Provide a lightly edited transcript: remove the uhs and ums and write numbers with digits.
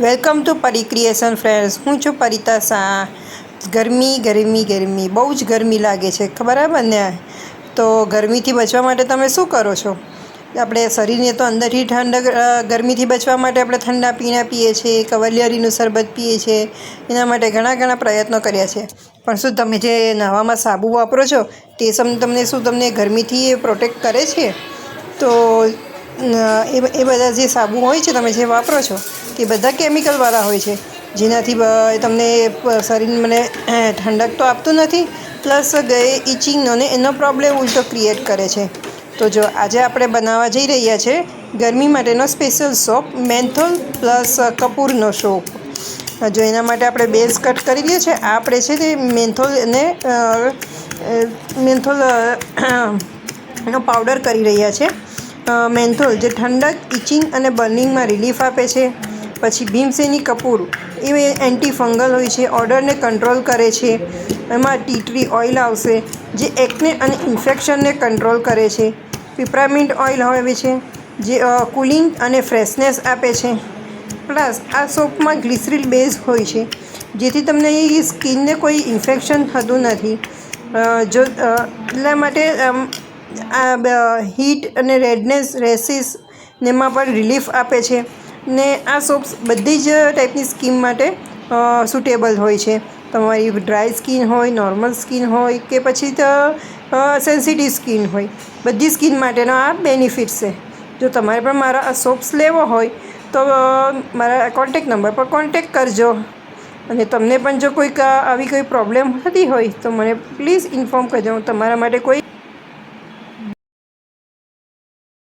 Welcome to પરી creation friends. હું છું પરિતા શાહ. ગરમી બહુ જ ગરમી લાગે છે, બરાબર ને? તો ગરમીથી બચવા માટે તમે શું કરો છો? આપણે શરીરને તો અંદરથી ગરમીથી બચવા માટે આપણે ઠંડા પીણા પીએ છીએ, કવલિયારીનું શરબત પીએ છીએ. એના માટે ઘણા પ્રયત્નો કર્યા છે. પણ શું તમે જે નહાવામાં સાબુ વાપરો છો તે તમને ગરમીથી પ્રોટેક્ટ કરે છે? તો એ બધા જે સાબુ હોય છે તમે જે વાપરો છો તે બધા કેમિકલવાળા હોય છે, જેનાથી તમને શરીરને ઠંડક તો આપતું નથી, પ્લસ ઇચિંગનો ને એનો પ્રોબ્લેમ ઉલટો ક્રિએટ કરે છે. તો જો આજે આપણે બનાવવા જઈ રહ્યા છે ગરમી માટેનો સ્પેશિયલ સોપ, મેન્થોલ પ્લસ કપૂરનો સોપ. જો એના માટે આપણે બેઝ કટ કરી દઈએ છે. આ આપણે છે તે મેન્થોલ નો પાવડર કરી રહ્યા છે. મેન્થોલ જે ઠંડક, ઇચિંગ અને બર્નિંગમાં રિલીફ આપે છે. પછી ભીમસેની કપૂર, એ એન્ટી ફંગલ હોય છે, ઓડરને કંટ્રોલ કરે છે. એમાં ટી ટ્રી ઓઇલ આવશે જે એકને અને ઇન્ફેક્શનને કંટ્રોલ કરે છે. પિપરામિન્ટ ઓઇલ આવે છે જે કુલિંગ અને ફ્રેશનેસ આપે છે. પ્લસ આ સોપમાં ગ્લિસરીન બેઝ હોય છે, જેથી તમને એ સ્કિનને કોઈ ઇન્ફેક્શન થતું નથી. એટલા માટે આ હીટ અને રેડનેસ, રેસીસ ને એમાં પણ રિલીફ આપે છે. ને આ સોપ્સ બધી જ ટાઈપની સ્કિન માટે સુટેબલ હોય છે. તમારી ડ્રાય સ્કિન હોય, નોર્મલ સ્કિન હોય કે પછી સેન્સિટિવ સ્કિન હોય, બધી સ્કિન માટેનો આ બેનિફિટ્સ છે. જો તમારે પણ મારા આ સોપ્સ લેવો હોય તો મારા કોન્ટેક નંબર પર કોન્ટેક કરજો. અને તમને પણ જો આવી કોઈ પ્રોબ્લેમ થતી હોય તો મને પ્લીઝ ઇન્ફોર્મ કરજો. હું તમારા માટે કોઈ